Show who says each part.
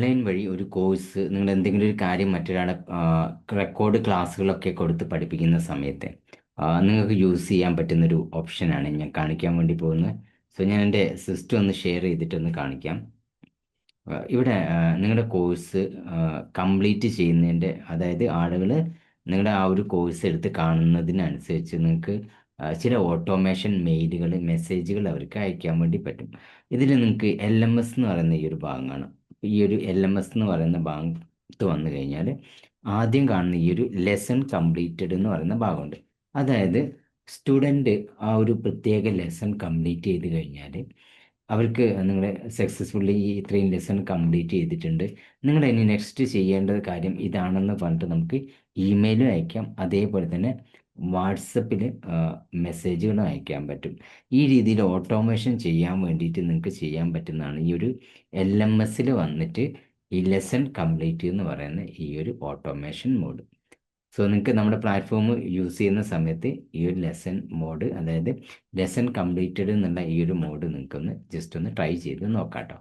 Speaker 1: Online വഴി ഒരു course നിങ്ങൾ എന്തെങ്കിലും ഒരു കാര്യം മറ്റൊരാളെ റെക്കോർഡ് ക്ലാസ്സുകളൊക്കെ കൊടുത്ത് പഠിപ്പിക്കുന്ന സമയത്ത് നിങ്ങൾക്ക് യൂസ് ചെയ്യാൻ പറ്റുന്നൊരു ഓപ്ഷനാണ് ഞാൻ കാണിക്കാൻ വേണ്ടി പോകുന്നത്. സോ ഞാൻ എൻ്റെ സിസ്റ്റം ഒന്ന് ഷെയർ ചെയ്തിട്ടൊന്ന് കാണിക്കാം. ഇവിടെ നിങ്ങളുടെ കോഴ്സ് കംപ്ലീറ്റ് ചെയ്യുന്നതിൻ്റെ, അതായത് ആളുകൾ നിങ്ങളുടെ ആ ഒരു കോഴ്സ് എടുത്ത് കാണുന്നതിനനുസരിച്ച് നിങ്ങൾക്ക് ചില ഓട്ടോമേഷൻ മെയിലുകൾ, മെസ്സേജുകൾ അവർക്ക് അയക്കാൻ വേണ്ടി പറ്റും. ഇതിൽ നിങ്ങൾക്ക് LMS എന്ന് പറയുന്ന ഈ ഒരു ഭാഗമാണ്. ഈ ഒരു LMS എന്ന് പറയുന്ന ഭാഗത്ത് വന്നു കഴിഞ്ഞാൽ ആദ്യം കാണുന്ന ഈ ഒരു ലെസൺ കംപ്ലീറ്റഡ് എന്ന് പറയുന്ന ഭാഗമുണ്ട്. അതായത് സ്റ്റുഡൻറ്റ് ആ ഒരു പ്രത്യേക ലെസൺ കംപ്ലീറ്റ് ചെയ്ത് കഴിഞ്ഞാൽ അവർക്ക് നിങ്ങൾ സക്സസ്ഫുള്ളി ഈ ഇത്രയും ലെസൺ കംപ്ലീറ്റ് ചെയ്തിട്ടുണ്ട്, നിങ്ങൾ ഇനി നെക്സ്റ്റ് ചെയ്യേണ്ട കാര്യം ഇതാണെന്ന് പറഞ്ഞിട്ട് നമുക്ക് ഇമെയിലും അയക്കാം. അതേപോലെ തന്നെ വാട്സപ്പിൽ മെസ്സേജുകളും അയക്കാൻ പറ്റും. ഈ രീതിയിൽ ഓട്ടോമേഷൻ ചെയ്യാൻ വേണ്ടിയിട്ട് നിങ്ങൾക്ക് ചെയ്യാൻ പറ്റുന്നതാണ് ഈ ഒരു LMSൽ വന്നിട്ട് ഈ ലെസൺ കംപ്ലീറ്റ് എന്ന് പറയുന്ന ഈ ഒരു ഓട്ടോമേഷൻ മോഡ്. സോ നിങ്ങൾക്ക് നമ്മുടെ പ്ലാറ്റ്ഫോം യൂസ് ചെയ്യുന്ന സമയത്ത് ഈ ഒരു ലെസൺ മോഡ്, അതായത് ലെസൺ കംപ്ലീറ്റഡ് എന്നുള്ള ഈ ഒരു മോഡ് നിങ്ങൾക്കൊന്ന് ജസ്റ്റ് ഒന്ന് ട്രൈ ചെയ്ത് നോക്കാം കേട്ടോ.